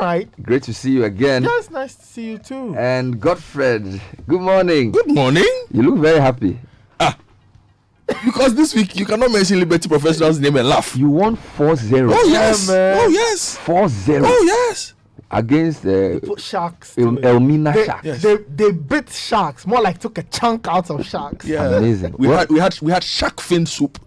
right. Great to see you again. Yeah, it's nice to see you too. And Godfred, good morning. Good morning. You look very happy. Because this week you cannot mention Liberty Professional's name and laugh. You won 4-0. Oh yes. man. Oh yes. 4-0. Oh yes. Against Sharks. Elmina Sharks. Yes. They beat Sharks. More like took a chunk out of Sharks. Yeah. Amazing. We had shark fin soup.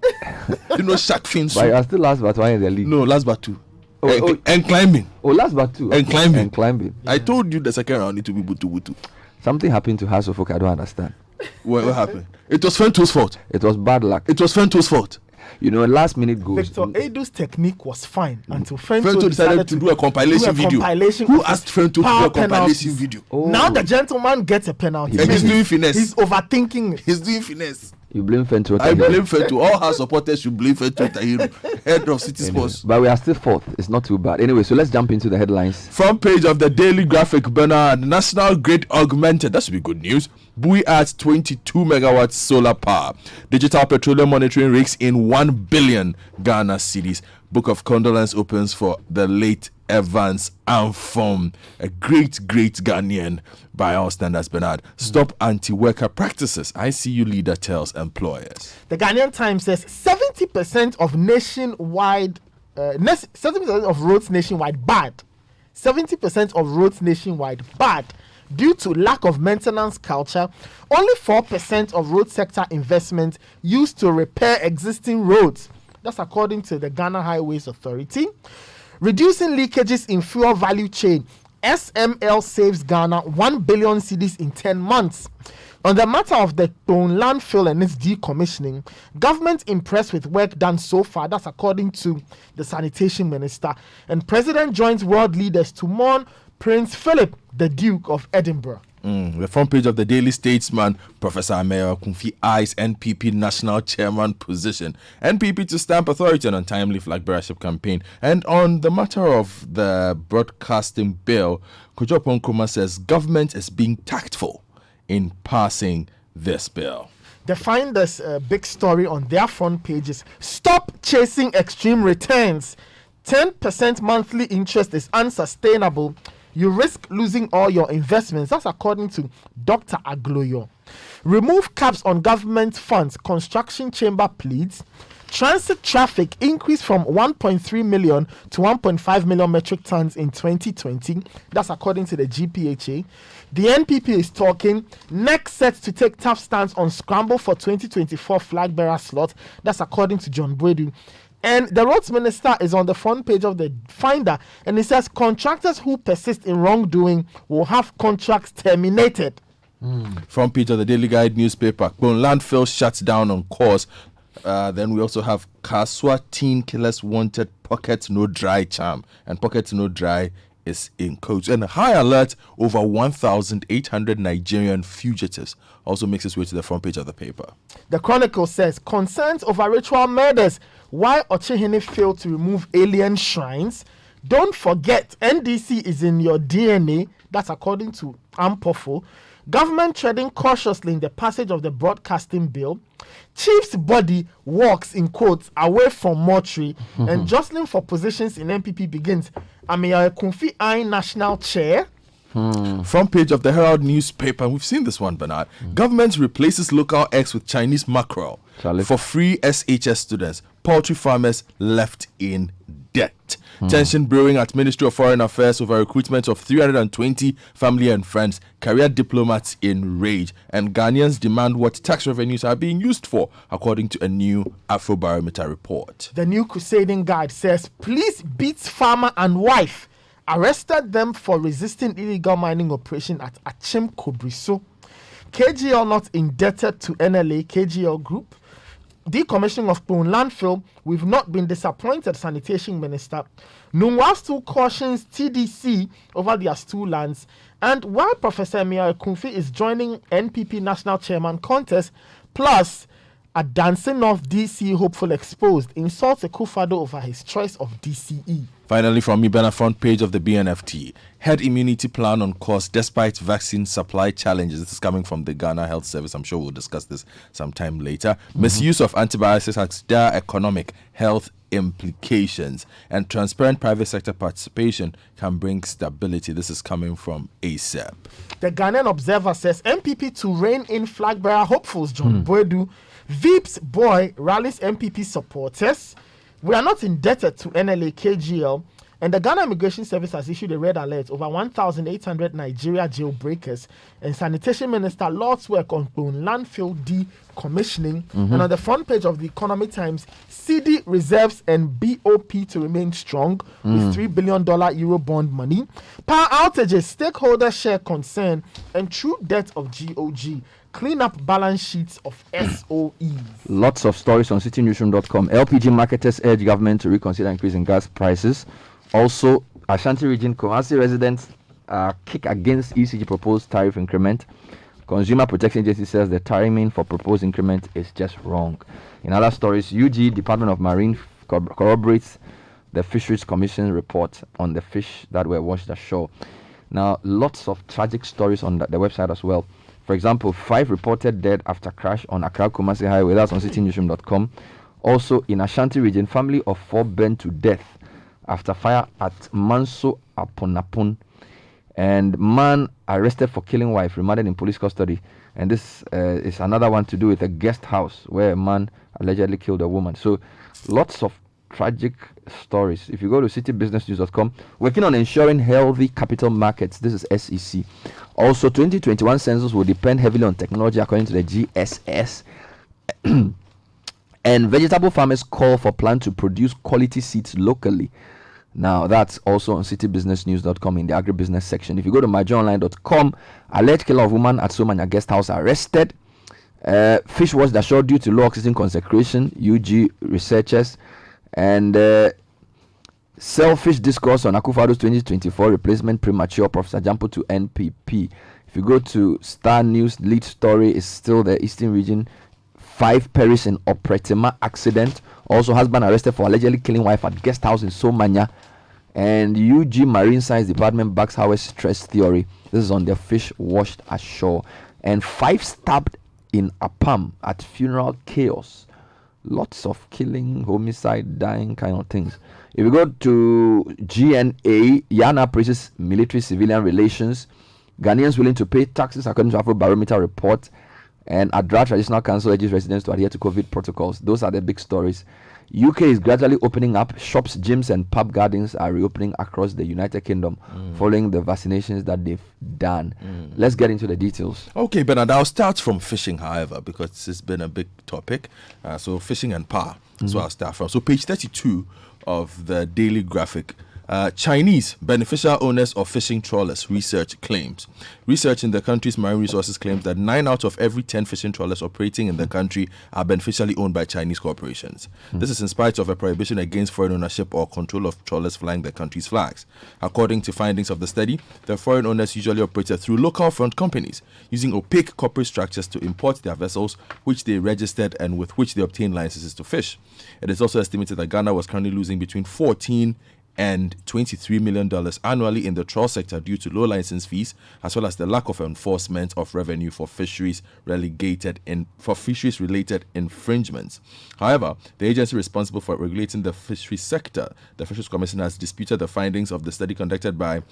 You know shark fin soup. But you are still last but one in the league. No, last but two. Oh, and climbing. Oh, last but two. And climbing. And climbing. I told you the second round need to be butu. Something happened to House of Folk I don't understand. What happened? It was Fento's fault. It was bad luck. It was Fento's fault. You know, last minute goals. Victor Edu's technique was fine until Fento decided to do a compilation video. Who asked Fento to do a compilation video? Oh. Now the gentleman gets a penalty. And he's doing finesse. He's overthinking it. He's doing finesse. You blame Fento. I blame Fento. All her supporters should blame Fento Tahiru, head of City Sports. But we are still fourth. It's not too bad. Anyway, so let's jump into the headlines. Front page of the Daily Graphic, Bernard. National Grid augmented. That should be good news. Buoy adds 22 megawatts solar power. Digital petroleum monitoring rakes in 1 billion Ghana cedis. Book of condolence opens for the late Evans Amfom, a great Ghanaian by all standards, Bernard. Stop anti-worker practices. ICU leader tells employers. The Ghanaian Times says 70% of nationwide, 70% of roads nationwide bad. 70% of roads nationwide bad. Due to lack of maintenance culture, only 4% of road sector investment used to repair existing roads. That's according to the Ghana Highways Authority. Reducing leakages in fuel value chain. SML saves Ghana 1 billion cedis in 10 months. On the matter of the Tone landfill and its decommissioning, government impressed with work done so far. That's according to the sanitation minister. And president joins world leaders to mourn Prince Philip, the Duke of Edinburgh. The front page of the Daily Statesman, Professor Ameya Kumfi eyes NPP national chairman position. NPP to stamp authority on untimely flag bearership campaign. And on the matter of the broadcasting bill, Kojo Nkrumah says government is being tactful in passing this bill. They find this big story on their front pages. Stop chasing extreme returns. 10% monthly interest is unsustainable. You risk losing all your investments. That's according to Dr. Agloyo. Remove caps on government funds. Construction chamber pleads. Transit traffic increased from 1.3 million to 1.5 million metric tons in 2020. That's according to the GPHA. The NPP is talking. Next set to take tough stance on scramble for 2024 flag bearer slot. That's according to John Boydu. And the roads minister is on the front page of the Finder, and it says contractors who persist in wrongdoing will have contracts terminated. Front page of the Daily Guide newspaper. When landfill shuts down on course. Then we also have Kaswa teen killers wanted pocket no dry charm, and pocket no dry is in coach. And high alert over 1,800 Nigerian fugitives also makes its way to the front page of the paper. The Chronicle says concerns over ritual murders. Why Ochehene failed to remove alien shrines? Don't forget, NDC is in your DNA. That's according to Ampofo. Government treading cautiously in the passage of the broadcasting bill. Chief's body walks, in quotes, away from mortuary, and jostling for positions in NPP begins. Ameya Kumfi Ain national chair. Front page of the Herald newspaper. We've seen this one, Bernard. Government replaces local eggs with Chinese mackerel for free SHS students. Poultry farmers left in debt. Tension brewing at Ministry of Foreign Affairs over recruitment of 320 family and friends. Career diplomats in rage. And Ghanaians demand what tax revenues are being used for, according to a new Afrobarometer report. The new crusading guide says police beats farmer and wife. Arrested them for resisting illegal mining operation at Achim Kobriso. KGL not indebted to NLA, KGL Group. Decommissioning of Pune landfill, we've not been disappointed, sanitation minister. Nungwa still cautions TDC over their stool lands. And while Professor Ameya Kumfi is joining NPP national chairman contest, plus a dancing off DC hopeful exposed, insults a Kufado over his choice of DCE. Finally, from me, Bernard, front page of the BNFT. Herd immunity plan on course despite vaccine supply challenges. This is coming from the Ghana Health Service. I'm sure we'll discuss this sometime later. Misuse of antibiotics has dire economic health implications, and transparent private sector participation can bring stability. This is coming from ASAP. The Ghanaian Observer says MPP to rein in flag bearer hopefuls. John Boedu. Veep's boy rallies MPP supporters. We are not indebted to NLA KGL, and the Ghana Immigration Service has issued a red alert over 1,800 Nigeria jailbreakers, and Sanitation Minister Lord's work on landfill decommissioning. And on the front page of the Economic Times, Citi reserves and BOP to remain strong with $3 billion Euro bond money. Power outages, stakeholder share concern, and true debt of GOG. Clean up balance sheets of SOEs. Lots of stories on citynewsroom.com. LPG marketers urge government to reconsider increasing gas prices. Also, Ashanti region Kumasi residents kick against ECG proposed tariff increment. Consumer Protection Agency says the timing for proposed increment is just wrong. In other stories, UG Department of Marine corroborates the Fisheries Commission report on the fish that were washed ashore. Now, lots of tragic stories on the website as well. For example, 5 reported dead after crash on Accra Kumasi Highway. That's on citynewsroom.com. Also, in Ashanti region, family of 4 burned to death after fire at Manso Aponapon. And man arrested for killing wife, remanded in police custody. And this is another one to do with a guest house where a man allegedly killed a woman. So, lots of tragic stories. If you go to citybusinessnews.com, working on ensuring healthy capital markets. This is SEC. Also, 2021 census will depend heavily on technology according to the GSS. And vegetable farmers call for plan to produce quality seeds locally. Now, that's also on citybusinessnews.com in the agribusiness section. If you go to myjoyonline.com, alleged killer of woman at Somanya guest house arrested. Fish washed ashore due to low oxygen concentration, UG researchers. And selfish discourse on Akufo-Addo's 2024 replacement premature, Professor Jampo to NPP. If you go to Star News, lead story is still the Eastern region. 5 perish in Opretima accident. Also, husband arrested for allegedly killing wife at guest house in Somanya. And UG Marine Science Department backs Howard's stress theory. This is on the fish washed ashore. And 5 stabbed in Apam at funeral chaos. Lots of killing, homicide, dying kind of things. If we go to GNA, Yana praises military-civilian relations. Ghanaians willing to pay taxes according to Afrobarometer report. And Adra Traditional Council urges residents to adhere to COVID protocols. Those are the big stories. UK is gradually opening up. Shops, gyms, and pub gardens are reopening across the United Kingdom following the vaccinations that they've done. Let's get into the details. Okay, Bernard, I'll start from fishing, however, because it's been a big topic. So fishing and power. So I'll start from. So page 32 of the Daily Graphic. Chinese beneficial owners of fishing trawlers research claims. Research in the country's marine resources claims that 9 out of every 10 fishing trawlers operating in the country are beneficially owned by Chinese corporations. This is in spite of a prohibition against foreign ownership or control of trawlers flying the country's flags. According to findings of the study, the foreign owners usually operated through local front companies, using opaque corporate structures to import their vessels, which they registered and with which they obtained licenses to fish. It is also estimated that Ghana was currently losing between $14 and $23 million annually in the trawl sector due to low license fees, as well as the lack of enforcement of revenue for fisheries-related infringements. However, the agency responsible for regulating the fisheries sector, the Fisheries Commission, has disputed the findings of the study conducted by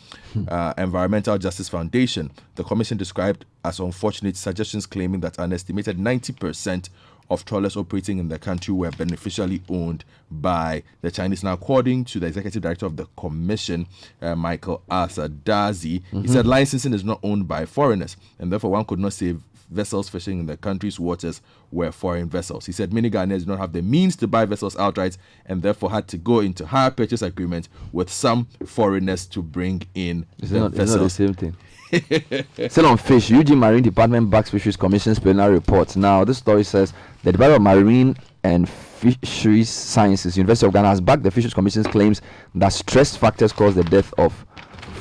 Environmental Justice Foundation. The commission described as unfortunate suggestions claiming that an estimated 90% of trawlers operating in the country were beneficially owned by the Chinese. Now, according to the executive director of the commission, Michael Arthur Dazi, he said licensing is not owned by foreigners, and therefore one could not say vessels fishing in the country's waters were foreign vessels. He said many Ghanaians do not have the means to buy vessels outright and therefore had to go into hire purchase agreements with some foreigners to bring in vessels. It's not the same thing. Still on fish, UG Marine Department backs Fisheries Commission's preliminary report. Now, this story says the Department of Marine and Fisheries Sciences, University of Ghana, has backed the Fisheries Commission's claims that stress factors caused the death of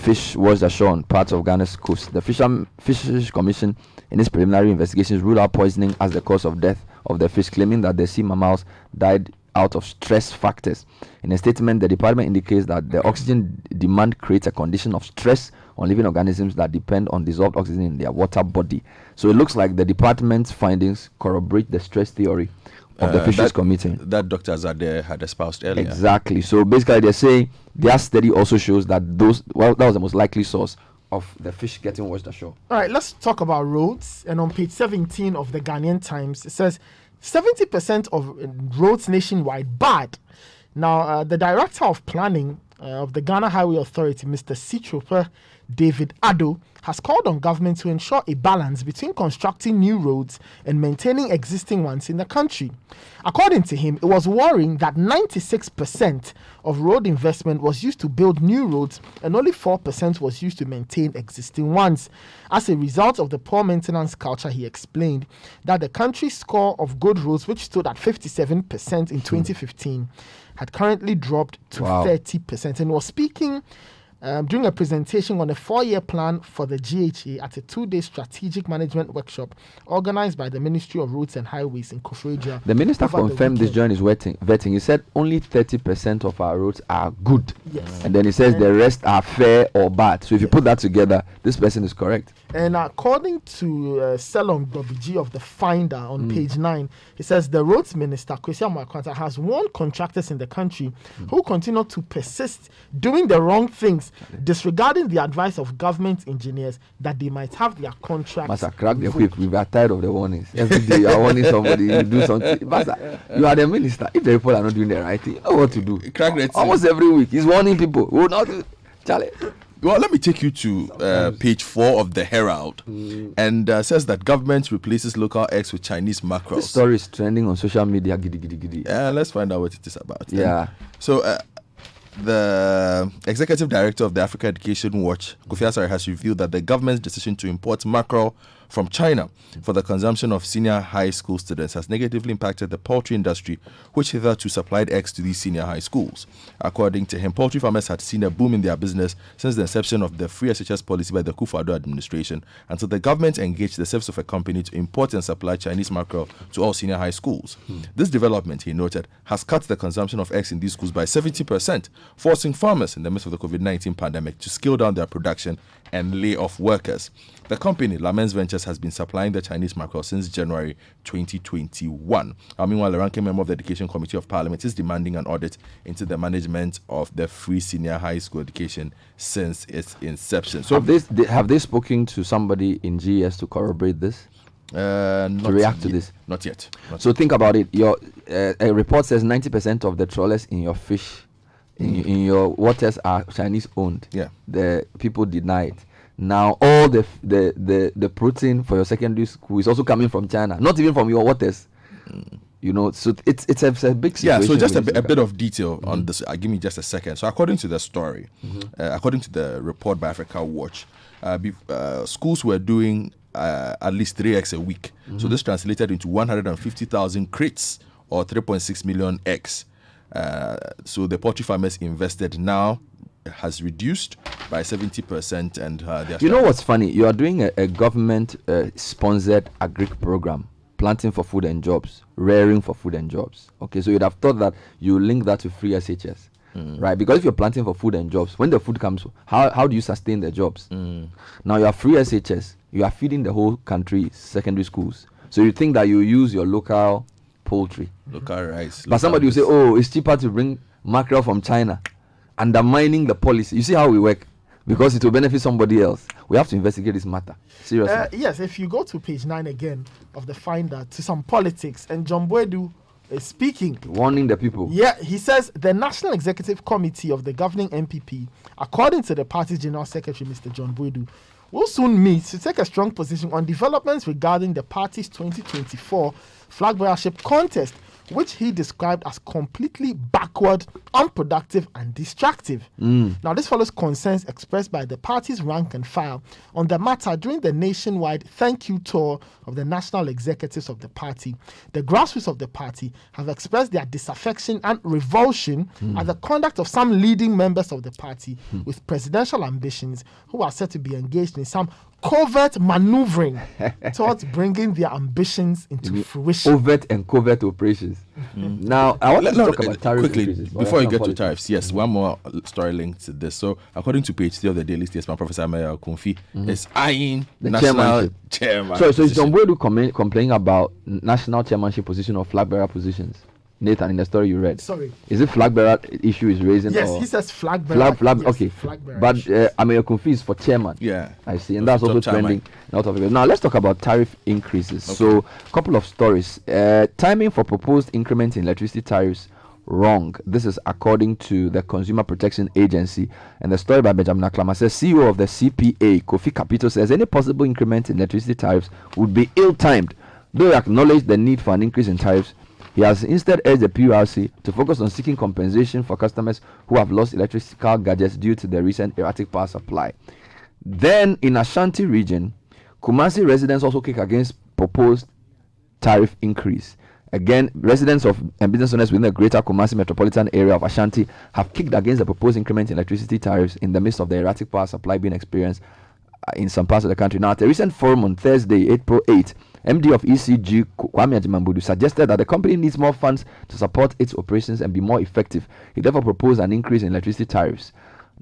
fish washed ashore on parts of Ghana's coast. The Fisheries Commission, in its preliminary investigations, ruled out poisoning as the cause of death of the fish, claiming that the sea mammals died out of stress factors. In a statement, the department indicates that the oxygen demand creates a condition of stress on living organisms that depend on dissolved oxygen in their water body. So it looks like the department's findings corroborate the stress theory of the Fisheries Committee that Dr. Azade had espoused earlier. Exactly. So basically, they're saying their study also shows that that was the most likely source of the fish getting washed ashore. All right, let's talk about roads. And on page 17 of the Ghanaian Times, it says 70% of roads nationwide bad. Now, the director of planning of the Ghana Highway Authority, Mr. Citropa David Addo, has called on government to ensure a balance between constructing new roads and maintaining existing ones in the country. According to him, it was worrying that 96% of road investment was used to build new roads and only 4% was used to maintain existing ones. As a result of the poor maintenance culture, he explained that the country's score of good roads, which stood at 57% in 2015, had currently dropped to 30%, and was speaking during a presentation on a 4-year plan for the GHA at a 2-day strategic management workshop organized by the Ministry of Roads and Highways in Koforidua. The minister confirmed this during his vetting. He said only 30% of our roads are good. Yes. And then he says the rest are fair or bad. So if you put that together, this person is correct. And according to Selom Dobiji of the Finder on page 9, he says the roads minister, Kwesi Amakwanta, has warned contractors in the country who continue to persist doing the wrong things, disregarding the advice of government engineers, that they might have their contracts. Master, crack the whip. We are tired of the warnings. Every day you are warning somebody to do something. Master, you are the minister. If the people are not doing the right thing, you know what to do. Crack the almost every week. He's warning people. We will not do. Charlie. Well, let me take you to page 4 of the Herald, and says that government replaces local eggs with Chinese mackerel. This story is trending on social media. Giddy, giddy, giddy. Let's find out what it is about. Yeah. So the executive director of the Africa Education Watch, Kofi Asare, has revealed that the government's decision to import mackerel from China for the consumption of senior high school students has negatively impacted the poultry industry, which hitherto supplied eggs to these senior high schools. According to him, poultry farmers had seen a boom in their business since the inception of the free SHS policy by the Kufuor administration, until the government engaged the service of a company to import and supply Chinese mackerel to all senior high schools. This development, he noted, has cut the consumption of eggs in these schools by 70%, forcing farmers in the midst of the COVID-19 pandemic to scale down their production and lay off workers. The company, Lamens Ventures, has been supplying the Chinese mackerel since January 2021. Meanwhile, the ranking member of the Education Committee of Parliament is demanding an audit into the management of the free senior high school education since its inception. So, have they spoken to somebody in GS to corroborate this? To react to this? Not yet. So think about it. Your a report says 90% of the trawlers in your fish in your waters are Chinese owned. Yeah. The people deny it. Now all the protein for your secondary school is also coming from China, not even from your waters. You know, so it's a big situation. Yeah, so just a bit of detail on this. Give me just a second. So according to the story, according to the report by Africa Watch, schools were doing at least 3 eggs a week. So this translated into 150,000 crates or 3.6 million eggs. So the poultry farmers invested now has reduced by 70%, and you know what's funny? You are doing a government sponsored agric program, planting for food and jobs, rearing for food and jobs. Okay, so you'd have thought that you link that to free SHS, right? Because if you're planting for food and jobs, when the food comes, how do you sustain the jobs? Now you are free SHS, you are feeding the whole country secondary schools. So you think that you use your local poultry, local rice, but somebody will say, oh, it's cheaper to bring mackerel from China, undermining the policy. You see how we work? Because it will benefit somebody else. We have to investigate this matter. Seriously. Yes, if you go to page 9 again of the Finder, to some politics, and John Boedu is speaking. Warning the people. Yeah, he says the National Executive Committee of the governing MPP, according to the party's General Secretary, Mr. John Boedu, will soon meet to take a strong position on developments regarding the party's 2024 flag bearership contest, which he described as completely backward, unproductive, and distractive. Now, this follows concerns expressed by the party's rank and file on the matter during the nationwide thank you tour of the national executives of the party. The grassroots of the party have expressed their disaffection and revulsion at the conduct of some leading members of the party with presidential ambitions who are said to be engaged in some covert maneuvering towards bringing their ambitions into fruition. Overt and covert operations. Now, I want to talk about tariff quickly increases. before you get to tariffs. Yes, one more story linked to this. So, according to page 3 of the Daily Statesman, Professor Meyer Kunfi is eyeing The national chairman. So it's John Boydu complaining about national chairmanship position or flag bearer positions. Nathan, in the story you read. Sorry. Is it flag bearer issue is raising? Yes, or he says flag bearer. Flag, yes, okay. Flag bearer But issue. I'm confused for chairman. Yeah. I see. And that's also trending. Now, let's talk about tariff increases. Okay. So, a couple of stories. Timing for proposed increment in electricity tariffs wrong. This is according to the Consumer Protection Agency. And the story by Benjamin Aklama says, CEO of the CPA, Kofi Capito, says any possible increment in electricity tariffs would be ill-timed. Though he acknowledged the need for an increase in tariffs, he has instead urged the PURC to focus on seeking compensation for customers who have lost electrical gadgets due to the recent erratic power supply. Then, in Ashanti region, Kumasi residents also kick against proposed tariff increase. Again, residents and business owners within the greater Kumasi metropolitan area of Ashanti have kicked against the proposed increment in electricity tariffs in the midst of the erratic power supply being experienced in some parts of the country. Now, at a recent forum on Thursday, April 8, MD of ECG, Kwame Ajimambudu, suggested that the company needs more funds to support its operations and be more effective. He therefore proposed an increase in electricity tariffs.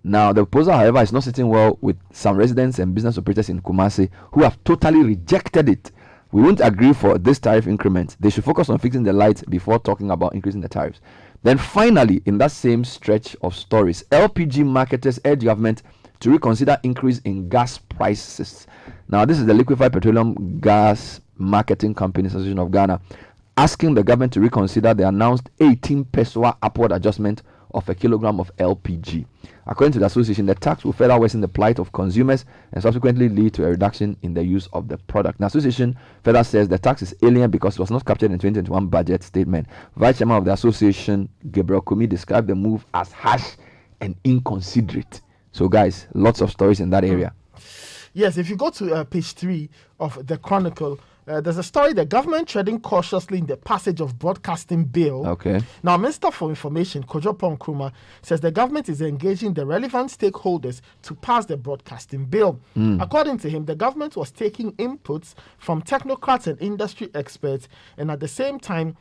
Now, the proposal, however, is not sitting well with some residents and business operators in Kumasi who have totally rejected it. We won't agree for this tariff increment. They should focus on fixing the lights before talking about increasing the tariffs. Then finally, in that same stretch of stories, LPG marketers urge government to reconsider increase in gas prices. Now, this is the Liquefied Petroleum Gas Marketing Companies Association of Ghana asking the government to reconsider the announced 18 peso upward adjustment of a kilogram of LPG. According to the association, the tax will further worsen the plight of consumers and subsequently lead to a reduction in the use of the product. The association further says the tax is alien because it was not captured in the 2021 budget statement. Vice chairman of the association, Gabriel Kumi, described the move as harsh and inconsiderate. So, guys, lots of stories in that area. Yes, if you go to page 3 of the Chronicle, there's a story, the government treading cautiously in the passage of broadcasting bill. Okay. Now, Minister for Information, Kojo Nkrumah, says the government is engaging the relevant stakeholders to pass the broadcasting bill. According to him, the government was taking inputs from technocrats and industry experts and at the same time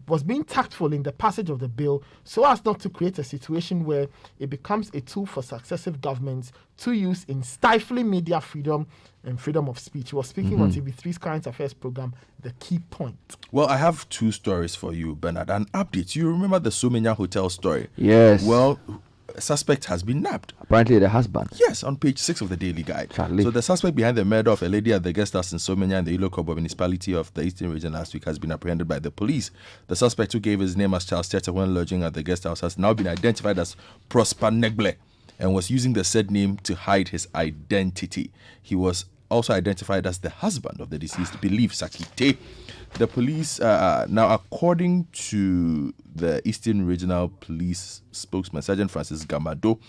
was being tactful in the passage of the bill so as not to create a situation where it becomes a tool for successive governments to use in stifling media freedom and freedom of speech. He was speaking on TV3's Current Affairs program, The Key Point. Well, I have two stories for you, Bernard. An update. You remember the Somenya Hotel story? Yes. Well, a suspect has been nabbed. Apparently the husband. Yes, on page 6 of the Daily Guide. Charlie. So the suspect behind the murder of a lady at the guest house in Somenya in the Ilokobo municipality of the Eastern Region last week has been apprehended by the police. The suspect, who gave his name as Charles Teta when lodging at the guest house, has now been identified as Prosper Negle and was using the said name to hide his identity. He was also identified as the husband of the deceased, believed Sakite. The police, now according to the Eastern Regional Police spokesman, Sergeant Francis Gamado,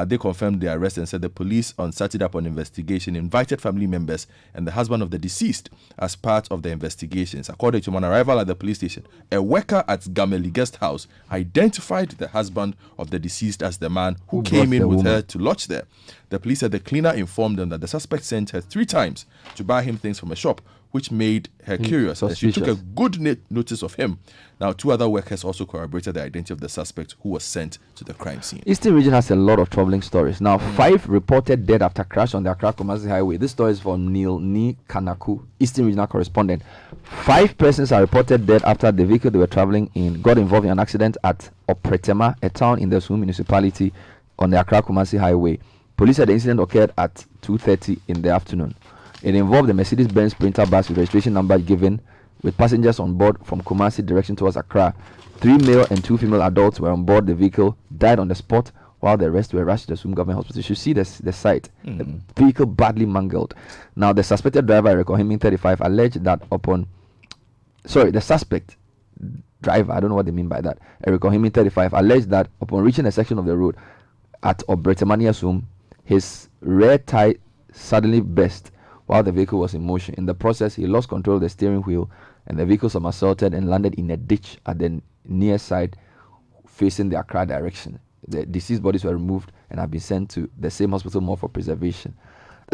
they confirmed the arrest and said the police on Saturday upon investigation invited family members and the husband of the deceased as part of the investigations. According to an arrival at the police station, a worker at Gameli Guest House identified the husband of the deceased as the man who came in with her to lodge there. The police said the cleaner informed them that the suspect sent her 3 times to buy him things from a shop, which made her curious. And she took a good notice of him. Now, 2 other workers also corroborated the identity of the suspect who was sent to the crime scene. Eastern region has a lot of troubling stories. Now, 5 reported dead after crash on the Accra-Kumasi Highway. This story is from Neil Ni Kanaku, Eastern regional correspondent. 5 persons are reported dead after the vehicle they were traveling in got involved in an accident at Opretema, a town in the Sum municipality on the Accra-Kumasi Highway. Police said the incident occurred at 2:30 in the afternoon. It involved a Mercedes-Benz Sprinter bus with registration number given, with passengers on board from Kumasi direction towards Accra. 3 male and 2 female adults were on board the vehicle, died on the spot, while the rest were rushed to the Sum Government Hospital. You should see the site. The vehicle badly mangled. Now, the suspected driver, Eric Ohiming, 35, alleged that the suspect driver, I don't know what they mean by that, Eric Ohiming, 35, alleged that upon reaching a section of the road at Obretemania Sum, his rear tire suddenly burst while the vehicle was in motion. In the process, he lost control of the steering wheel and the vehicle somersaulted and landed in a ditch at the near side facing the Accra direction. The deceased bodies were removed and have been sent to the same hospital more for preservation.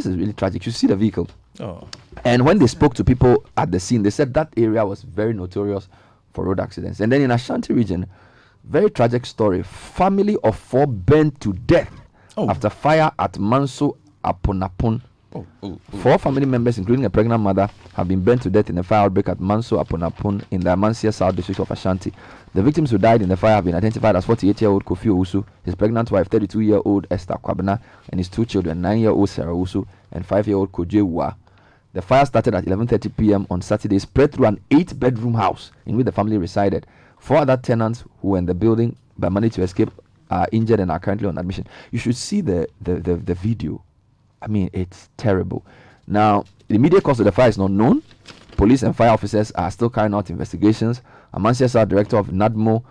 This is really tragic. You see the vehicle. Oh. And when they spoke to people at the scene, they said that area was very notorious for road accidents. And then in Ashanti region, very tragic story. Family of 4 burned to death after fire at Manso Aponapon. 4 family members, including a pregnant mother, have been burned to death in a fire outbreak at Manso Aponapon in the Amansia South District of Ashanti. The victims who died in the fire have been identified as 48-year-old Kofi Owusu, his pregnant wife 32-year-old Esther Kwabena, and his 2 children 9-year-old Sarah Owusu and 5-year-old Koje Wa. The fire started at 11:30 p.m. on Saturday, spread through an 8-bedroom house in which the family resided. 4 other tenants who were in the building but managed to escape are injured and are currently on admission. You should see the video. I mean, it's terrible. Now, the immediate cause of the fire is not known. Police and fire officers are still carrying out investigations. Amansia South Director of NADMO,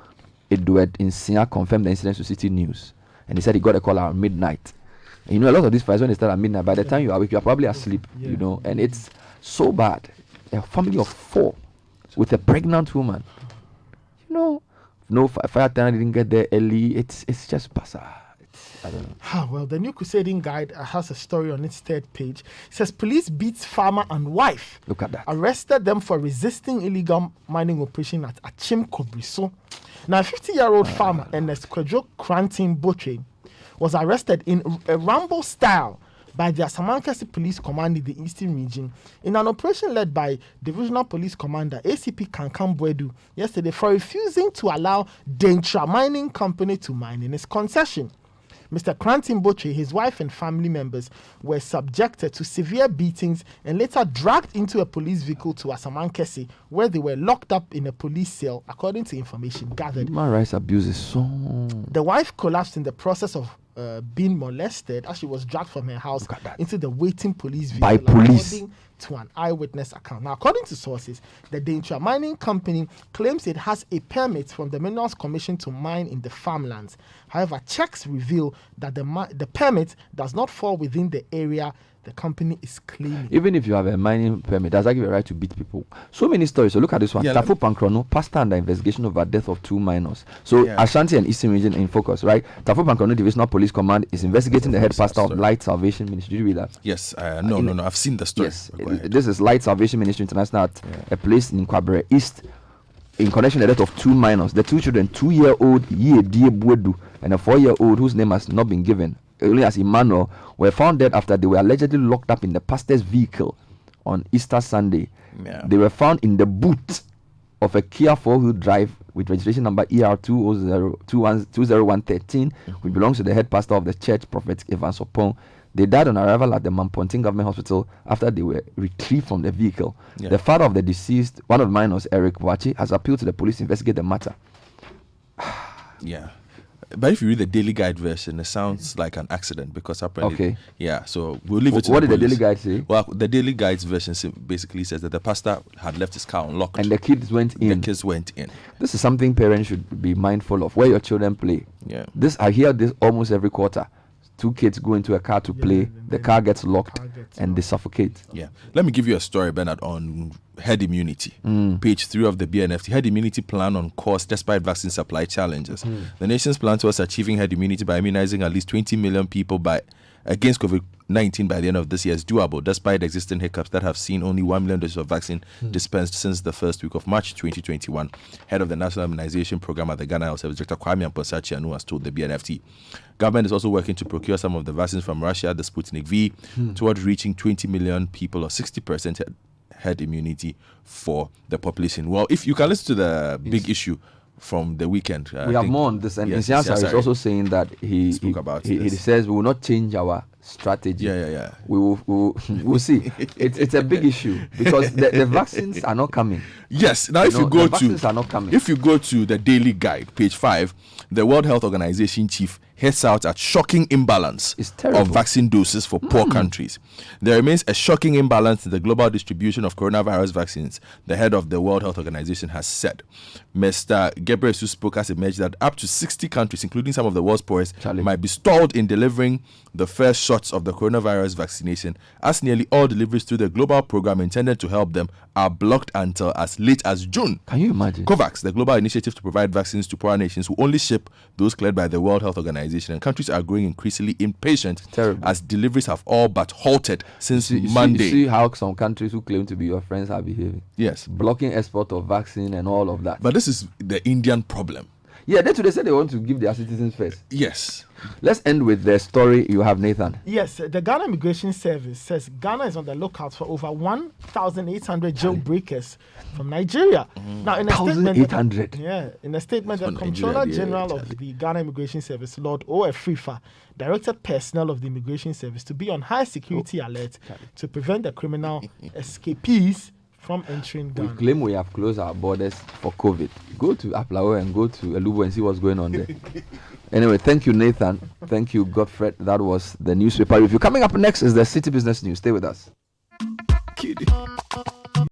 Edward Insia, confirmed the incident to Citi News. And he said he got a call around midnight. And you know, a lot of these fires, when they start at midnight, by the time you are awake, you are probably asleep, you know, and it's so bad. A family of 4 with a pregnant woman. You know, no fire tenant didn't get there early. It's just bizarre. I don't know. Well, the New Crusading Guide has a story on its 3rd page. It says police beats farmer and wife. Look at that. Arrested them for resisting illegal mining operation at Achim Kobriso. Now, a 50-year-old farmer, Ernest Kwadwo Krantin Botre, was arrested in a Rambo style by the Asamankasi Police Command in the Eastern Region in an operation led by Divisional Police Commander ACP Kankan Bwedu yesterday for refusing to allow Dentra Mining Company to mine in its concession. Mr. Krantin Botre, his wife and family members were subjected to severe beatings and later dragged into a police vehicle to Asamankesi, where they were locked up in a police cell, according to information gathered. Human rights abuse is so... The wife collapsed in the process of being molested as she was dragged from her house into the waiting police vehicle. By police. According to an eyewitness account. Now, according to sources, the Dentra Mining Company claims it has a permit from the Minerals Commission to mine in the farmlands. However, checks reveal that the permit does not fall within the area the company is claiming. Even if you have a mining permit, does that give you a right to beat people? So many stories. So look at this one. Tafu Pankrono, pastor under investigation over death of 2 minors. So Ashanti and Eastern Region in focus, right? Tafu Pankrono Divisional Police Command is investigating the head pastor of Light Salvation Ministry. Did you read that? Yes. No. I've seen the story. Yes. This is Light Salvation Ministry International at a place in Kwabere East in connection with the death of 2 minors. The 2 children, 2-year-old Yedie Bwedu and a 4-year-old whose name has not been given, only as Emmanuel, were found dead after they were allegedly locked up in the pastor's vehicle on Easter Sunday. Yeah. They were found in the boot of a Kia 4-wheel drive with registration number ER202113, which belongs to the head pastor of the church, Prophet Evans Opon. They died on arrival at the Mamponting Government Hospital after they were retrieved from the vehicle. Yeah. The father of the deceased, one of the minors, Eric Wachi, has appealed to the police to investigate the matter. Yeah. But if you read the Daily Guide version, it sounds like an accident because apparently, so we'll leave it to what the did police. The Daily Guide say? Well, the Daily Guide's version basically says that the pastor had left his car unlocked. And the kids went in. The kids went in. This is something parents should be mindful of, where your children play. Yeah. I hear this almost every quarter. 2 kids go into a car to play, the car gets locked, and they suffocate. Yeah. Let me give you a story, Bernard, on herd immunity. Page 3 of the BNFT. Herd immunity plan on course despite vaccine supply challenges. The nation's plan towards achieving herd immunity by immunizing at least 20 million people against COVID-19 by the end of this year is doable, despite existing hiccups that have seen only 1 million doses of vaccine dispensed since the first week of March 2021. Head of the National Immunization Program at the Ghana Health Service, Dr. Kwame Amposachianu, has told the BNFT. Government is also working to procure some of the vaccines from Russia, the Sputnik V, toward reaching 20 million people, or 60% herd immunity for the population. Well, if you can listen to the big issue from the weekend. We have more on this, and Insiansa is also saying that he says we will not change our strategy. Yeah. We'll see. It's a big issue because the vaccines are not coming. Yes. Now, if you go to the Daily Guide, page 5, the World Health Organization chief heads out at shocking imbalance of vaccine doses for poor countries. There remains a shocking imbalance in the global distribution of coronavirus vaccines, the head of the World Health Organization has said. Mr. Gebreyesus spoke has emerged that up to 60 countries, including some of the world's poorest, might be stalled in delivering the first shot shots of the coronavirus vaccination, as nearly all deliveries through the global program intended to help them are blocked until as late as June. Can you imagine? COVAX, the global initiative to provide vaccines to poorer nations, will only ship those cleared by the World Health Organization, and countries are growing increasingly impatient as deliveries have all but halted since Monday. You see how some countries who claim to be your friends are behaving. Yes. Blocking export of vaccine and all of that. But this is the Indian problem. Yeah, they said they want to give their citizens first. Yes. Let's end with the story you have, Nathan. Yes, the Ghana Immigration Service says Ghana is on the lookout for over 1,800 jailbreakers from Nigeria. Now, in a statement, 1,800. in a statement, the Comptroller General of the Ghana Immigration Service, Lord O.F. directed personnel of the Immigration Service to be on high security alert to prevent the criminal escapees from entering Ghana. We claim we have closed our borders for COVID. Go to Aplawo and go to Elubo and see what's going on there. Anyway, thank you, Nathan. Thank you, Godfred. That was the newspaper review. Coming up next is the Citi Business News. Stay with us. Kitty.